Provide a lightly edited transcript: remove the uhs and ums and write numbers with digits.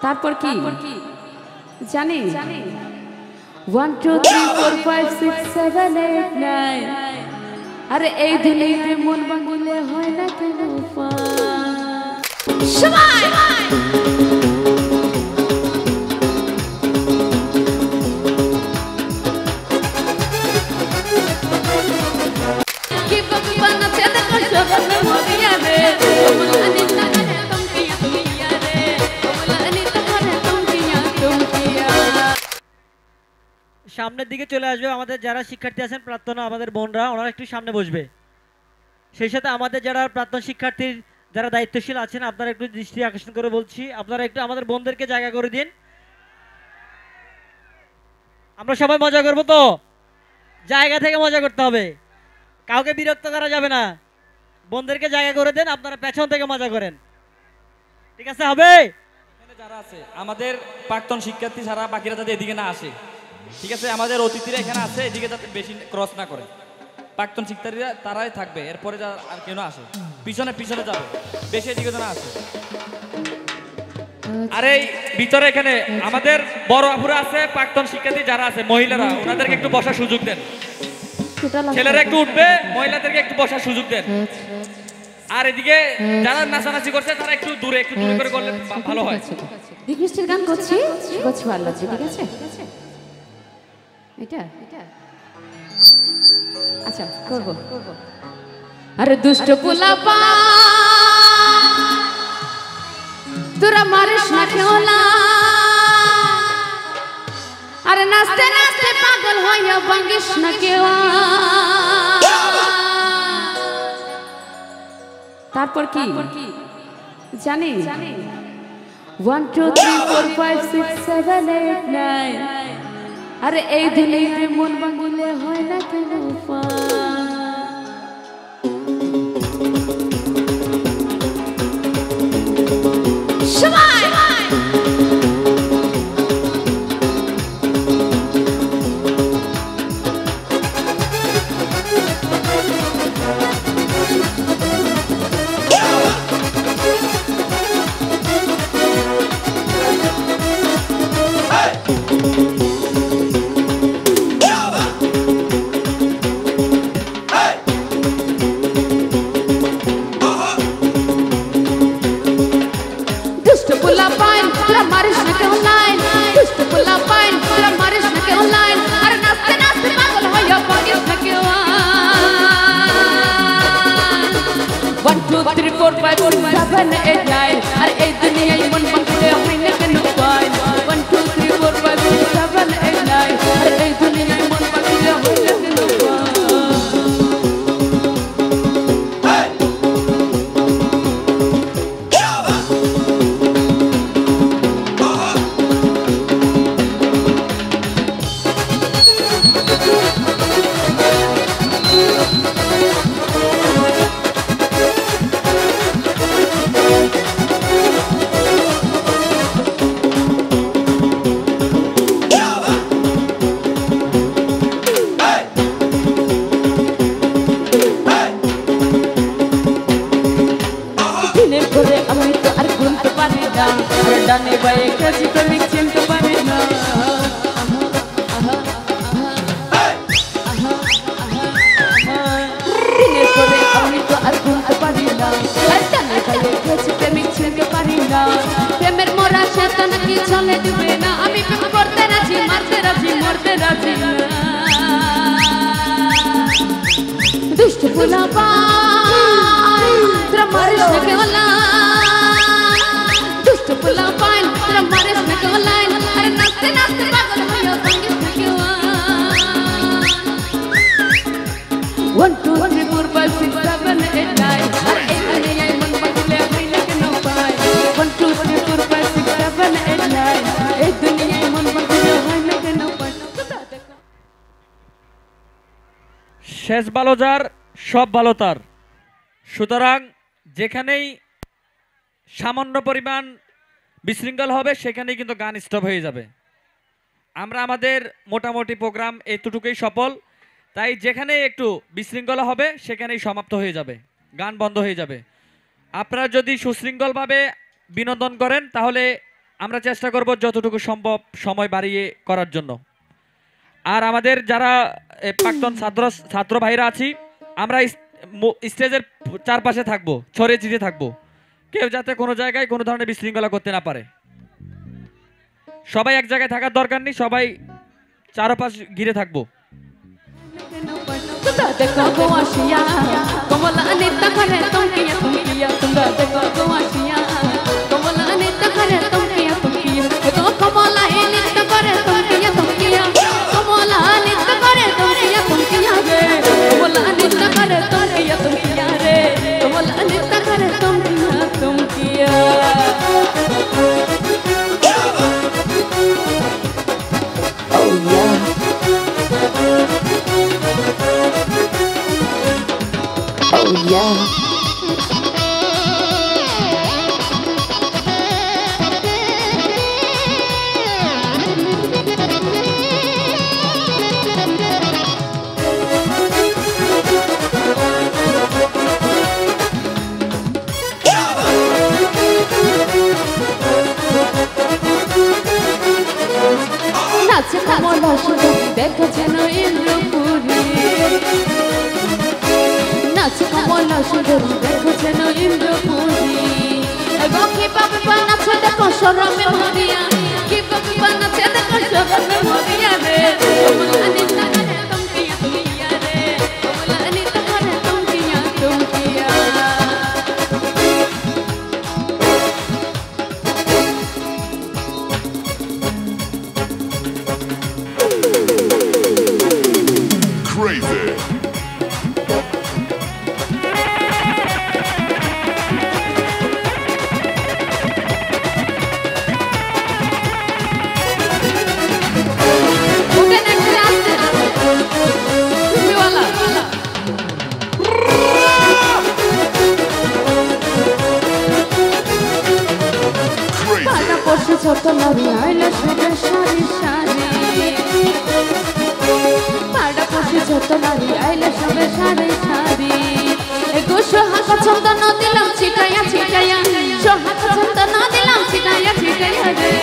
তারপর কি জানি 1 2 3 4 5 6 7 8 9 আরে এই দিনে মন ভাঙলে হয় না কেন সবাই কি বানাতে দেখো সবাই মরিয়া রে মলানি তাকারে তুমকিয়া তুমিয়া রে মলানি তাকারে তুমকিয়া তুমকিয়া। সামনের দিকে চলে আসবে আমাদের যারা শিক্ষার্থী আছেন প্রাক্তন আমাদের বোনরা, ওনারা একটু সামনে বসবে। সেই সাথে আমাদের যারা প্রাক্তন শিক্ষার্থীর যারা দায়িত্বশীল আছেন আপনারা একটু দৃষ্টি আকর্ষণ করে বলছি, আপনারা একটু আমাদের বোনদেরকে জায়গা করে দিন। আমরা সবাই মজা করবো তো, জায়গা থেকে মজা করতে হবে, কাউকে বিরক্ত করা যাবে না। বোনদেরকে জায়গা করে দেন, আপনারা পেছন থেকে মজা করেন, ঠিক আছে? হবে? যারা আছে আমাদের প্রাক্তন শিক্ষার্থী ছাড়া বাকিরা যাতে এদিকে না আসে, ঠিক আছে? আমাদের অতিথিরা এখানে আছে, এদিকে যাতে বেশি ক্রস না করে। প্রাক্তন শিক্ষার্থীরা তারাই থাকবে, এরপরে যা আর কেউ আসে পিছনে পিছনে যাবে, বেশি এদিকে যেন আসে। আর এই ভিতরে এখানে আমাদের বড় আপুরা আছে, প্রাক্তন শিক্ষার্থী যারা আছে মহিলারা, ওনাদেরকে একটু বসার সুযোগ দেন। ছেলেরা একটু উঠবে, মহিলাদেরকে একটু বসার সুযোগ দেন। আর এদিকে যারা নাচানাচি করছে তারা একটু দূরে করে করলে ভালো হয়। বিকৃষ্টির গান করছি আল্লাহ, ঠিক আছে? এটা আচ্ছা করব। আরে দুষ্ট পোলাপা তোরা মারিস না খেলা, আরে নাচতে নাচতে পাগল হইয়া ভাঙ্গিস না কেউ। তারপর কি জানি 1 2 3 4 5 6 7 8 9 আরে এই দিনে মন ভাঙলে হয় না কেন সবাই শেষ ভালো যার সব ভালো তার। সুতরাং যেখানেই সামান্য পরিমাণ বিশৃঙ্খল হবে সেখানেই কিন্তু গান স্টপ হয়ে যাবে। আমরা আমাদের মোটামুটি প্রোগ্রাম এতটুকুই সফল, তাই যেখানে একটু বিশৃঙ্খলা হবে সেখানেই সমাপ্ত হয়ে যাবে, গান বন্ধ হয়ে যাবে। আপনারা যদি সুশৃঙ্খলভাবে বিনোদন করেন তাহলে আমরা চেষ্টা করব যতটুকু সম্ভব সময় বাড়িয়ে করার জন্য। আর আমাদের যারা প্রাক্তন ছাত্র ভাইরা আছি, আমরা স্টেজের চারপাশে থাকবো, ছড়িয়ে ছিটিয়ে থাকবো, কেউ যাতে কোনো জায়গায় কোনো ধরনের বিশৃঙ্খলা করতে না পারে। সবাই এক জায়গায় থাকার দরকার নেই, সবাই চারপাশ ঘিরে থাকবো। দেখো যেন ইন্দ্রপুরী, নাচ কমলা সুন্দরী, দেখো যেন ইন্দ্রপুরী। কি পাবে নাচে দেখো সরমে মরিয়া, কি পাবে নাচে দেখো সরমে মরিয়া রে। কমলা নিতা করে তুমকিয়া তুমকিয়া রে, কমলা নিতা করে তুমকিয়া তুমকিয়া। Crazy. ছোট নারী আইলে সবে সারি সারি, পাড়া পশু ছোট নারী আইলে সবে সারি সারি। এগো সোহাগ ছন্দ ন দিলাম ছিটাইয়া ছিটাইয়া, সোহাগ ছন্দ ন দিলাম ছিটাইয়া ছিটাইয়া রে।